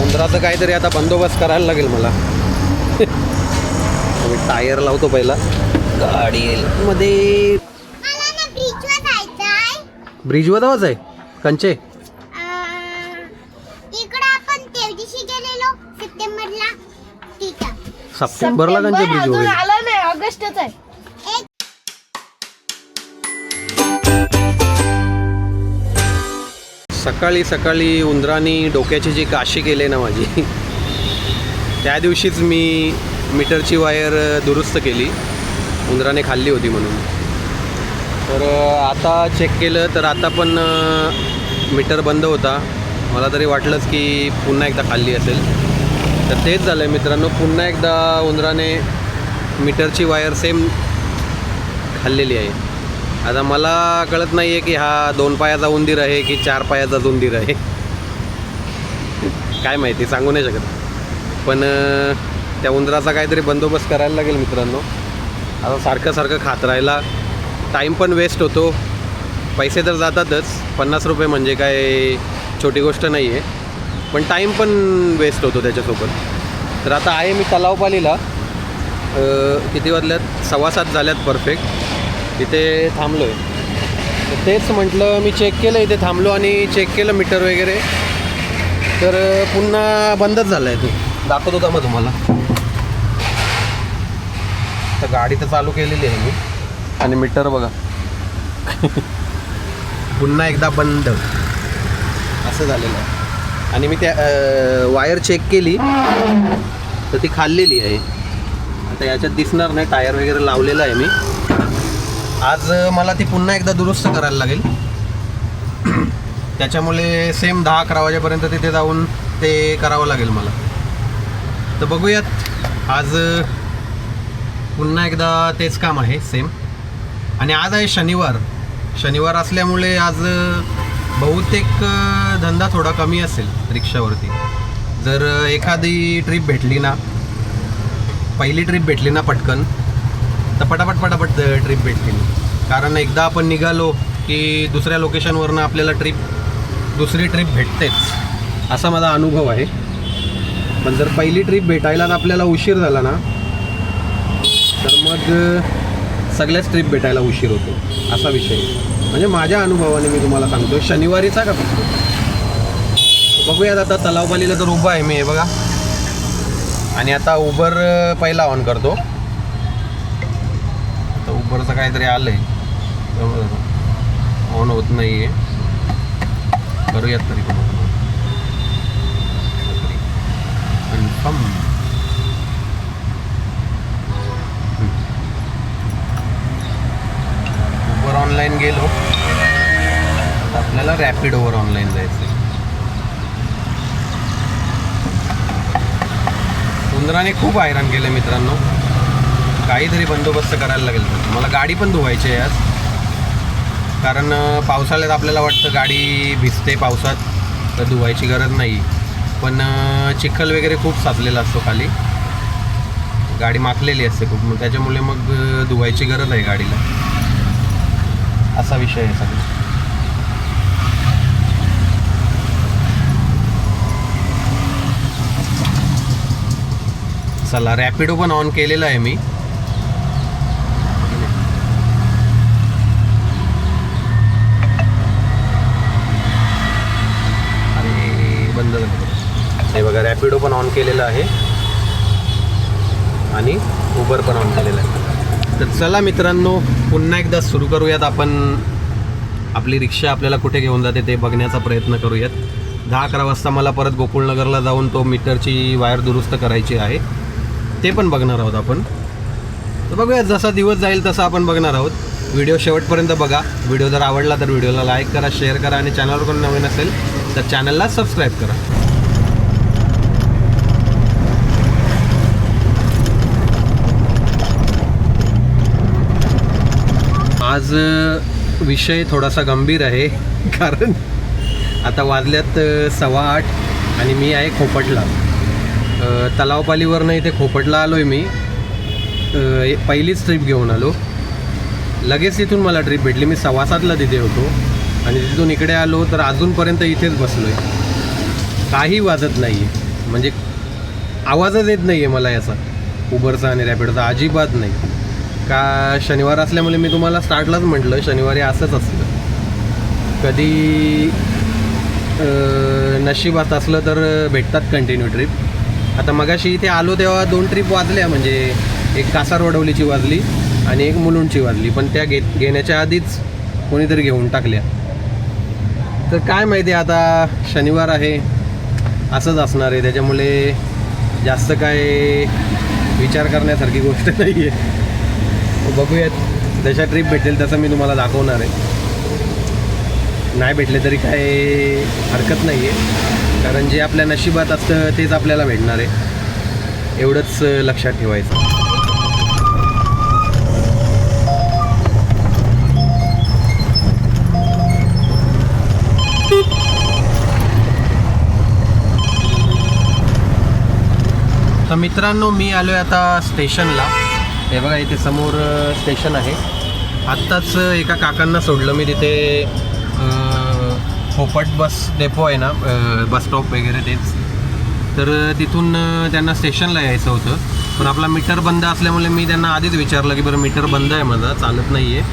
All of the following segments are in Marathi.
उंदराचं काहीतरी आता बंदोबस्त करायला लागेल मला. मी टायर लावतो पहिला गाडीमध्ये. ब्रिजवर जायचं आहे कंचे. सप्टेंबरला कंचे ब्रिज वगैरे आला नाही, ऑगस्टच आहे. सकाळी सकाळी उंदरानी डोक्याची जी काशी केली ना माझी, त्या दिवशीच मी मीटरची वायर दुरुस्त केली. उंदराने खाल्ली होती म्हणून. तर आता चेक केलं तर आता पण मीटर बंद होता. मला तरी वाटलंच की पुन्हा एकदा खाल्ली असेल. तर तेच झालं आहे मित्रांनो, पुन्हा एकदा उंदराने मीटरची वायर सेम खाल्लेली आहे. आता मला कळत नाही आहे की हा 2 पायाचा उंदीर आहे की 4 पायाचा उंदीर आहे. काय माहिती, सांगू नाही शकत. पण त्या उंदराचा काहीतरी बंदोबस्त करायला लागेल मित्रांनो. आता सारखं सारखं खात राहायला टाईम पण वेस्ट होतो. पैसे तर जातातच, 50 रुपये म्हणजे काय छोटी गोष्ट नाही आहे. पण टाईम पण वेस्ट होतो त्याच्यासोबत. तर आता आहे मी तलावपालीला. किती वाजल्यात? 6:15 झाल्यात परफेक्ट. इथे थांबलो आहे. तर तेच म्हटलं, मी चेक केलं इथे थांबलो आणि चेक केलं मीटर वगैरे. तर पुन्हा बंदच झालं आहे. ते दाखवतो का मग तुम्हाला. तर गाडी तर चालू केलेली आहे मी आणि मीटर बघा पुन्हा एकदा बंद असं झालेलं आहे. आणि मी त्या वायर चेक केली तर ती खाल्लेली आहे. आता याच्यात दिसणार नाही, टायर वगैरे लावलेला आहे मी. आज मला ती पुन्हा एकदा दुरुस्त करायला लागेल. त्याच्यामुळे सेम 10-11 वाजेपर्यंत तिथे जाऊन ते करावं लागेल मला. तर बघूयात, आज पुन्हा एकदा तेच काम आहे सेम. आणि आज आहे शनिवार असल्यामुळे आज बहुतेक धंदा थोडा कमी असेल रिक्षावरती. जर एखादी ट्रिप भेटली ना, पहिली ट्रिप भेटली ना पटकन, तर पटापट ट्रिप भेटली. कारण एकदा आपण निघालो की दुसऱ्या लोकेशनवरनं आपल्याला दुसरी ट्रिप भेटतेच, असा माझा अनुभव आहे. पण जर पहिली ट्रिप भेटायला आपल्याला उशीर झाला ना, तर मग सगळ्याच ट्रिप भेटायला उशीर होतो, असा विषय. म्हणजे माझ्या अनुभवाने मी तुम्हाला सांगतो. शनिवारीचा का फक्त बघूयात. आता तलावपालीला तर उभा आहे मी, हे बघा. आणि आता उबर पहिला ऑन करतो. आता उबरचं काहीतरी आलं आहे, ऑन होत नाही आहे. करूयात तरी कन्फर्म. उबर ऑनलाईन गेलो, आपल्याला रॅपिडोवर ऑनलाईन जायचं. उंदराने खूप हैराण केलं मित्रांनो. काहीतरी बंदोबस्त करायला लागेल. मला गाडी पण धुवायची आहे आज. कारण पावसाळ्यात आपल्याला वाटतं गाडी भिजते पावसात, तर धुवायची गरज नाही. पण चिखल वगैरे खूप साचलेला असतो खाली, गाडी माखलेली असते खूप. मग त्याच्यामुळे मग धुवायची गरज आहे गाडीला, असा विषय आहे सगळं. चला, रॅपिडो पण ऑन केलेला आहे मी. अरे बंद झालं हे बघा, रॅपिडो पण ऑन केलेला आहे आणि उबर पण ऑन केलेला आहे. तर चला मित्रांनो, पुन्हा एकदा सुरू करूयात आपण. आपली रिक्षा आपल्याला कुठे घेऊन जाते ते बघण्याचा प्रयत्न करूयात. 10-11 वाजता मला परत गोकुळनगरला जाऊन तो मीटरची वायर दुरुस्त करायची आहे, ते पण बघणार आहोत आपण. तर बघूयात, जसा दिवस जाईल तसं आपण बघणार आहोत. व्हिडिओ शेवटपर्यंत बघा. व्हिडिओ जर आवडला तर व्हिडिओला लाईक करा, शेअर करा आणि चॅनलवर कोण नवीन असेल तर चॅनलला सबस्क्राईब करा. आज विषय थोडासा गंभीर आहे, कारण आता वाजल्यात 8:15 आणि मी आहे खोपटला. तलावपालीवरनं इथे खोपटला आलो आहे मी. पहिलीच ट्रिप घेऊन आलो. लगेच तिथून मला ट्रिप भेटली. मी 7:15ला तिथे होतो आणि तिथून इकडे आलो तर अजूनपर्यंत इथेच बसलो आहे. काही वाजत नाही आहे. म्हणजे आवाजच येत नाही आहे मला याचा, उबरचा आणि रॅपिडोचा अजिबात नाही. का शनिवार असल्यामुळे मी तुम्हाला स्टार्टलाच म्हटलं शनिवारी असंच असतं, कधी नशिबात असलं तर भेटतात कंटिन्यू ट्रिप. आता मगाशी इथे आलो तेव्हा 2 ट्रिप वाजल्या, म्हणजे एक कासारवडवलीची वाजली आणि एक मुलुंडची वाजली, पण त्या घेण्याच्या आधीच कोणीतरी घेऊन टाकल्या. तर काय माहिती आता शनिवार आहे असंच असणार आहे, त्याच्यामुळे जास्त काय विचार करण्यासारखी गोष्ट नाही आहे. बघूयात, जशा ट्रिप भेटेल तसं मी तुम्हाला दाखवणार आहे. नाही भेटले तरी काय हरकत नाही आहे, कारण जे आपल्या नशिबात असतं तेच आपल्याला भेटणार आहे, एवढंच लक्षात ठेवायचं. तर मित्रांनो, मी आलो आहे आता स्टेशनला. हे बघा इथे समोर स्टेशन आहे. आत्ताच एका काकांना सोडलं मी तिथे, पोपट बस डेपो आहे ना, बस स्टॉप वगैरे तेच. तर तिथून त्यांना स्टेशनला यायचं होतं, पण आपला मीटर बंद असल्यामुळे मी त्यांना आधीच विचारलं की बरं मीटर बंद आहे माझा, चालत नाही आहे,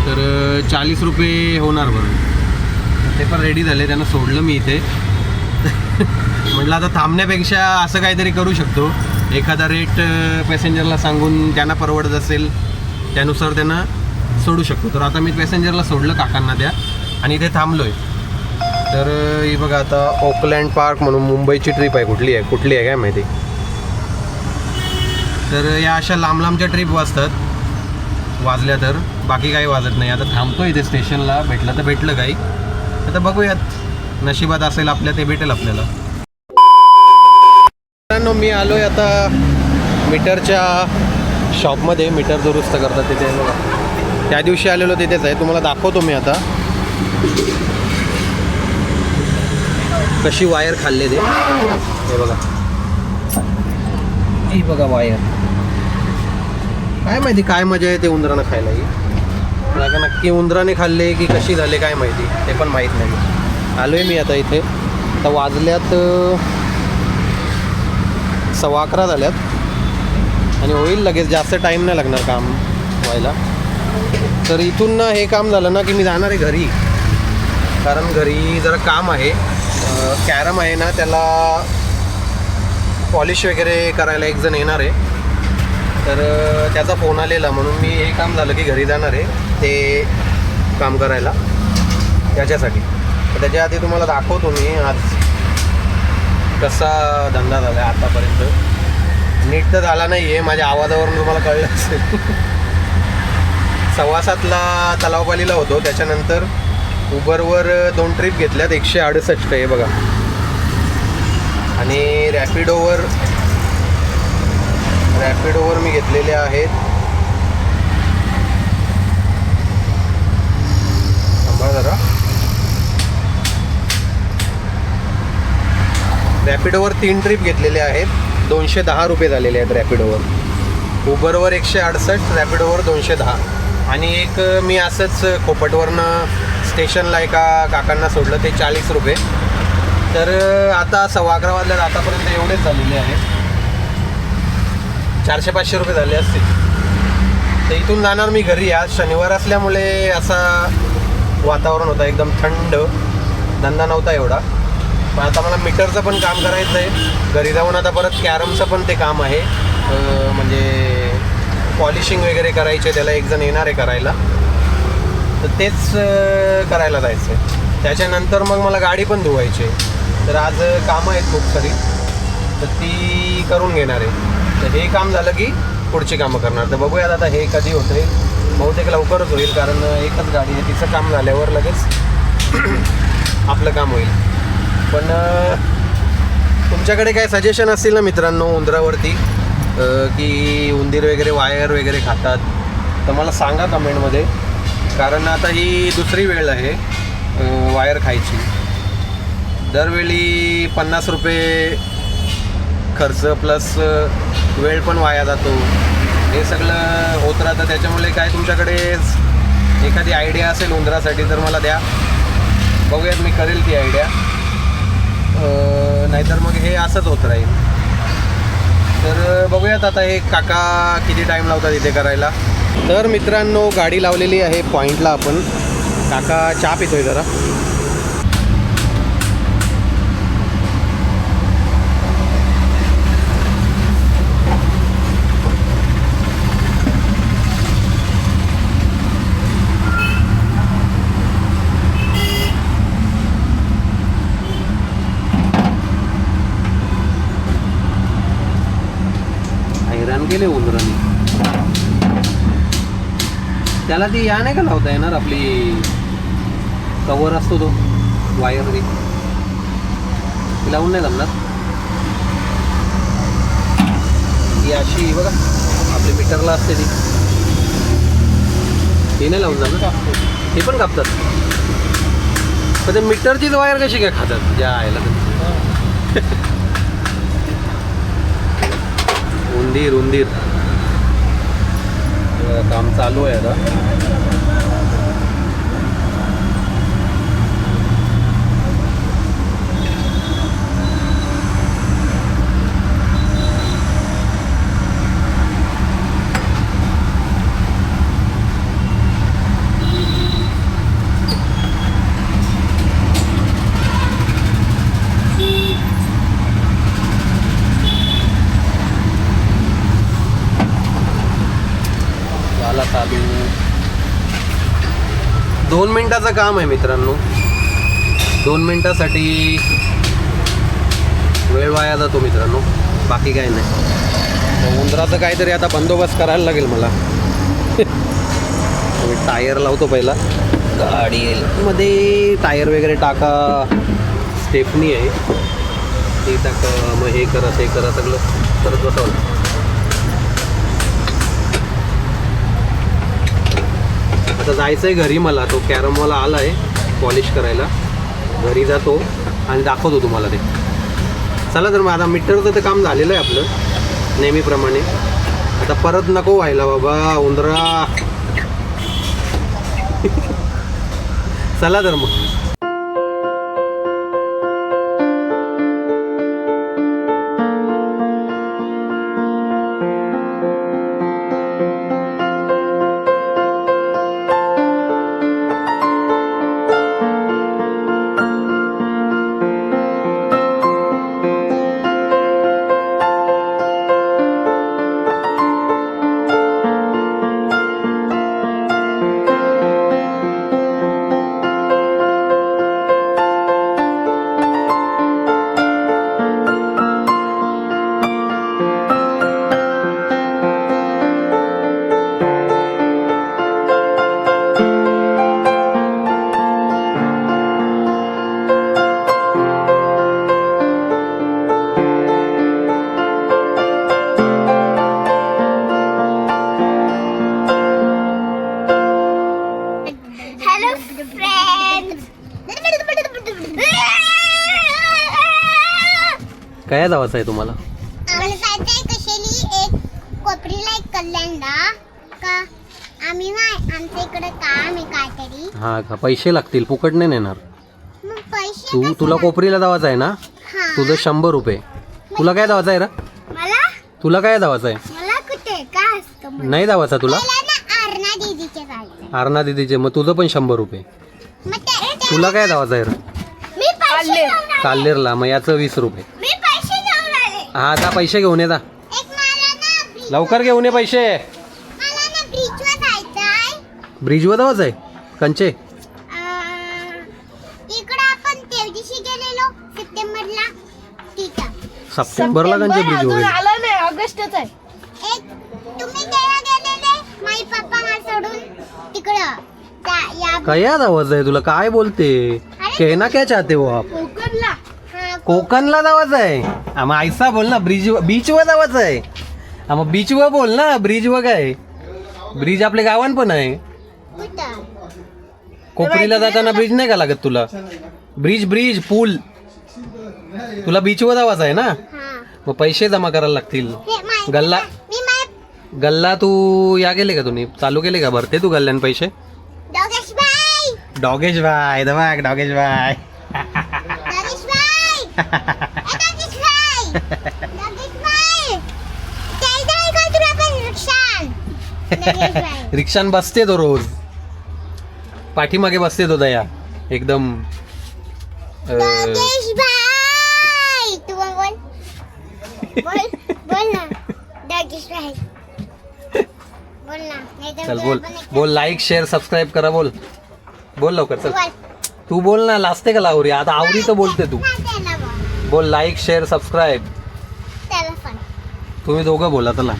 तर 40 रुपये होणार बरं. ते पण रेडी झाले, त्यांना सोडलं मी इथे. म्हटलं आता थांबण्यापेक्षा असं काहीतरी करू शकतो, एखादा रेट पॅसेंजरला सांगून त्यांना परवडत असेल त्यानुसार त्यांना सोडू शकतो. तर आता मी पॅसेंजरला सोडलं काकांना त्या, आणि इथे थांबलो आहे. तर ही बघा आता ओकलँड पार्क म्हणून मुंबईची ट्रिप आहे, कुठली आहे काय माहिती. तर या अशा लांब लांबच्या ट्रिप वाजल्या तर, बाकी काही वाजत नाही. आता थांबतो इथे स्टेशनला, भेटलं तर भेटलं काही, आता बघूयात, नशिबात असेल आपल्या ते भेटेल आपल्याला. मित्रांनो, मी आलो आहे आता मीटरच्या शॉपमध्ये, मीटर दुरुस्त करतात तिथे बघा. त्या दिवशी आलेलो तिथेच आहे, तुम्हाला दाखवतो मी आता कशी वायर खाल्ले ते. हे बघा, ही बघा वायर. काय माहिती काय मजा येते उंदरानं खायला, ही नक्की उंदराने खाल्ले की कशी झाले काय माहिती, ते पण माहीत नाही. आलो आहे मी आता इथे. आता वाजल्यात 11:15 झाल्यात आणि होईल लगेच, जास्त टाईम नाही लागणार काम व्हायला. तर इथून ना हे काम झालं ना की मी जाणार आहे घरी, कारण घरी जरा काम आहे. कॅरम आहे ना, त्याला पॉलिश वगैरे करायला एक जण येणार आहे, तर त्याचा फोन आलेला, म्हणून मी हे काम झालं की घरी जाणार आहे ते काम करायला त्याच्यासाठी. तर त्याच्या आधी तुम्हाला दाखवतो मी आज कसा धंदा झाला आहे आतापर्यंत. नीट तर झाला नाही आहे, माझ्या आवाजावरून तुम्हाला कळलं असेल. 7:15ला तलावपालीला होतो, त्याच्यानंतर उबरवर 2 ट्रिप घेतल्यात, 168 आहे बघा. आणि रॅपिडोवर मी घेतलेले आहेत, थांबा जरा, रॅपिडोवर 3 ट्रिप घेतलेले आहेत, 210 रुपये झालेले आहेत रॅपिडोवर. उबरवर 168, रॅपिडोवर 210. आणि एक मी असंच खोपटवरनं स्टेशनला एका काकांना सोडलं, ते 40 रुपये. तर आता 11:15 वाजल्यात, आतापर्यंत एवढेच झालेले आहेत, 400-500 रुपये झाले असतील. तर इथून जाणार मी घरी. आज शनिवार असल्यामुळे असा वातावरण होता, एकदम थंड, धंदा नव्हता एवढा. पण आता मला मीटरचं पण काम करायचं आहे घरी जाऊन. आता परत कॅरमचं पण ते काम आहे, म्हणजे पॉलिशिंग वगैरे करायचे, त्याला एक जण येणार आहे करायला, तर तेच करायला जायचं आहे. त्याच्यानंतर मग मला गाडी पण धुवायची आहे. तर आज कामं आहेत खूप सारी, तर ती करून घेणार आहे. तर हे काम झालं की पुढची कामं करणार. तर बघूयात आता हे कधी होतं आहे, बहुतेक लवकरच होईल, कारण एकच गाडी आहे, तिचं काम झाल्यावर लगेच आपलं काम होईल. पण तुमच्याकडे काय सजेशन असतील ना मित्रांनो उंदरावरती, की उंदीर वगैरे वायर वगैरे खातात, तर मला सांगा कमेंटमध्ये, कारण आता ही दुसरी वेळ आहे वायर खायची. दरवेळी 50 रुपये खर्च प्लस वेळ पण वाया जातो, हे सगळं होत राहतं. त्याच्यामुळे काय तुमच्याकडे एखादी आयडिया असेल उंदरासाठी तर मला द्या, बघूयात मी करेल ती आयडिया. नाहीतर मग हे असंच होत राहील. तर बघूयात आता हे काका किती टाईम लावतात इथे करायला. तर मित्रांनो गाडी लावलेली आहे पॉईंटला आपण. काका चहा पितोय जरा. गेले उंदरांनी. त्याला ती या नाही का लावता येणार आपली कवर असतो तो वायर ती लावून नाही जमणार. ती अशी बघा आपली मीटरला असते ती नाही लावून जमणार. ती पण कापतात पण ते मीटरचीच वायर कशी काय खातात ज्या आयला. उंदीर उंदीर काम चालू आहे आता. चालू 2 मिनिटाचं काम आहे मित्रांनो. 2 मिनिटासाठी वेळ वाया जातो मित्रांनो, बाकी काय नाही. उंदराचं काहीतरी आता बंदोबस्त करायला लागेल मला. मी टायर लावतो पहिला गाडीमध्ये. टायर वगैरे टाका, स्टेपनी आहे ती टाका, मग हे करा ते करा सगळं करत बसावं. आता जायचं आहे घरी मला. तो कॅरमवाला आला आहे पॉलिश करायला. घरी जातो आणि दाखवतो तुम्हाला ते. चला तर मग आता मीटरचं तर काम झालेलं आहे आपलं नेहमीप्रमाणे. आता परत नको व्हायला बाबा उंदरा. चला तर मग. काय जायचं आहे तुम्हाला? एक कोपरीला एक कल्याणला का आम्ही नाही आमच्या इकडे काम आहे काहीतरी. हा का पैसे लागतील, फुकट नाही नेणार. मग पैसे तुला कोपरीला जायचं आहे ना? तुझं 100 रुपये. तुला काय जायचं आहे रा? मला तुला काय जायचं आहे? मला कुठे काय असतं नाही जायचं तुला? अर्णा दीदीचे जायचं. अर्णा दीदीचे मग तुझं पण 100 रुपये. तुला काय जायचं आहे रा? मी पैसे काल्लेरला. मग याचं 20 रुपये. मी पैसे घेऊन आले. हा जा पैसे घेऊन ये जा. एक मला ना लवकर घेऊन ये पैसे. मला ना ब्रिजवर जायचं आहे. ब्रिजवर जायचं आहे कंचे? इकडे आपण त्या दिवशी गेलेलो सप्टेंबरला. ठीक आहे. सप्टेंबरला कंचे ब्रिजवर? आला नाही, ऑगस्टच आहे. एक तुम्ही तेव्हा गेलेले माई पप्पा मला सोडून तिकडं काय जायचं आहे तुला? काय बोलते? कहना क्या चाहते हो आप? कोकणला कोकणला जायचं आहे. मग ऐसा बोल ना. बीचवर जायचं आहे. मग बीचवर बोल ना. ब्रिजवर काय? ब्रिज आपल्या गावान पण आहे. कोपरीला जाताना ब्रिज नाही का लागत तुला? ब्रिज पूल. तुला बीचवर जायचं आहे ना? मग पैसे जमा करायला लागतील. गल्ला तू या गेले का? तुम्ही चालू केले का? भरते तू गल्ल्यान पैसे? डॉगेश भाई. डॉगेश भाई. लगेच बाय. त्याला काय तुला पण रिक्षान. लगेच बाय. रिक्षान बसते तो रोज, पाठीमागे बसते तो दया एकदम लगेच बाय. तू पण बोल. बोल बोल ना. लगेच बाय. बोल ना. नाहीतर चल तुला बोल पण एक- बोल, लाईक शेअर सबस्क्राईब करा. बोल बोल लवकर चल. बोल. तू बोल ना, लाजते का लावरी? आता आवरी तर बोलते तू. हा, त्याला बोल. बोल लाईक शेअर सबस्क्राईब. त्याला पण. तुम्ही दोघं बोला, चला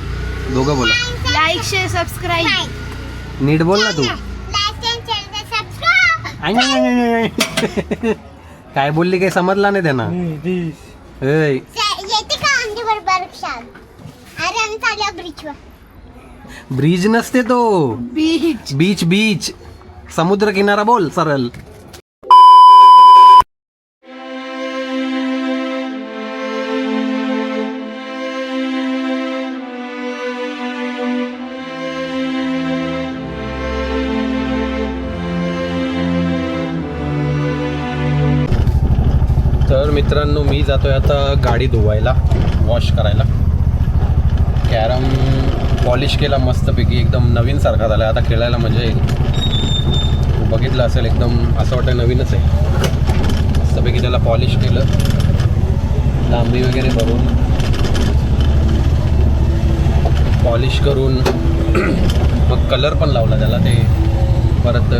दोघं बोला. Like share subscribe. नीट बोल ना तू. Like and share subscribe. आय, आय, आय, आय, आय. काय बोलली, काही समजला नाही त्यांना. ऐ, येते का आमच्या बरोबर रिक्षान? अरे आम्ही चाललो ब्रिजवर. ब्रिज नसते तो, बीच. बीच बीच, समुद्र किनारा बोल सरळ. तर मित्रांनो, मी जातोय आता गाडी धुवायला, वॉश करायला. कॅरम पॉलिश केला मस्तपैकी, एकदम नवीन सारखा झाला. आता खेळायला मजा येईल. बघितलं असेल, एकदम असं वाटतं नवीनच आहे. मस्तपैकी त्याला पॉलिश केलं, लांबी वगैरे भरून पॉलिश करून मग कलर पण लावला त्याला. ते परत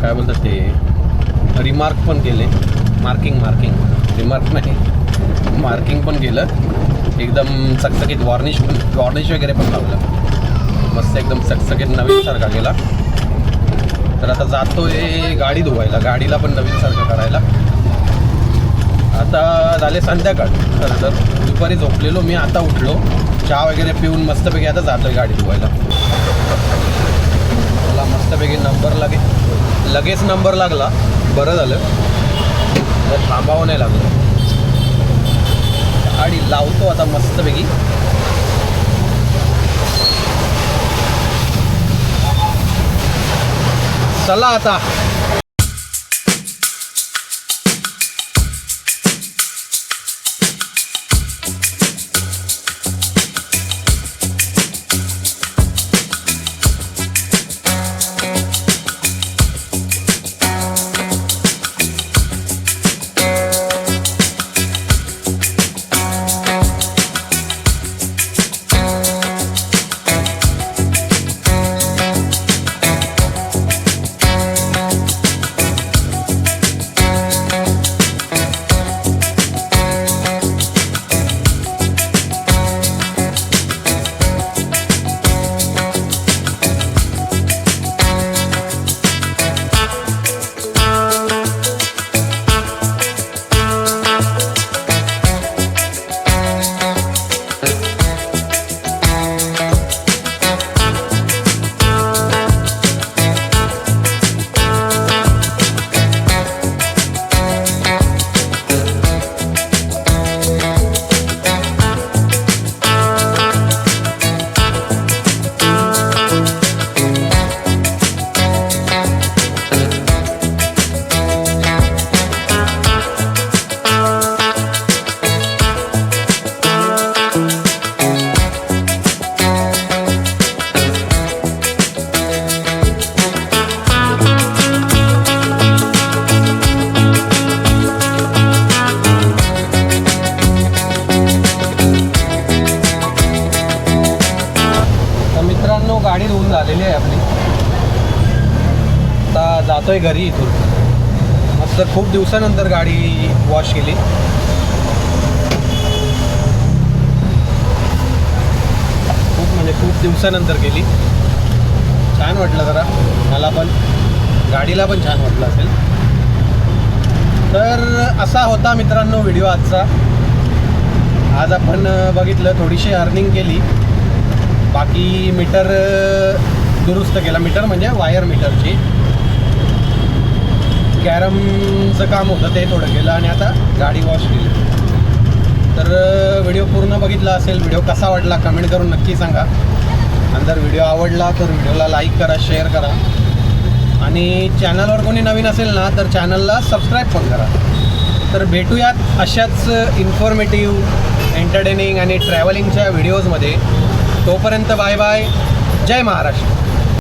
काय बोलतात ते, रिमार्क पण केले. मार्किंग रिमार्क नाही, मार्किंग पण केलं. एकदम चकचकीत वॉर्निश वगैरे पण लावलं. मस्त एकदम चकचकीत नवीन सारखा केला. तर आता जातोय गाडी धुवायला, गाडीला पण नवीन सारखं करायला. आता झाले संध्याकाळ. तर दुपारी झोपलेलो मी, आता उठलो, चहा वगैरे पिऊन मस्तपैकी आता जातोय गाडी धुवायला. मला मस्तपैकी लगेच नंबर लागला. बरं झालं, तर थांबावं नाही लागलं. गाडी लावतो आता मस्तपैकी. चला आता. गाडी धुवून झालेली आहे आपली. आता जातोय घरी इथून. मस्त खूप दिवसानंतर गाडी वॉश केली. खूप दिवसानंतर केली. छान वाटलं जरा मला पण, गाडीला पण छान वाटलं असेल. तर असा होता मित्रांनो व्हिडिओ आजचा. आज आपण बघितलं, थोडीशी अर्निंग केली, बाकी मीटर दुरुस्त केला. मीटर म्हणजे वायर मीटरची. कॅरमचं काम होतं ते थोडं केलं आणि आता गाडी वॉश केली. तर व्हिडिओ पूर्ण बघितला असेल. व्हिडिओ कसा वाटला कमेंट करून नक्की सांगा. आणि जर व्हिडिओ आवडला तर व्हिडिओला लाईक करा, शेअर करा. आणि चॅनलवर कोणी नवीन असेल ना तर चॅनलला सबस्क्राईब पण करा. तर भेटूयात अशाच इन्फॉर्मेटिव्ह एंटरटेनिंग आणि ट्रॅव्हलिंगच्या व्हिडिओजमध्ये. तोपर्यंत बाय बाय. जय महाराष्ट्र.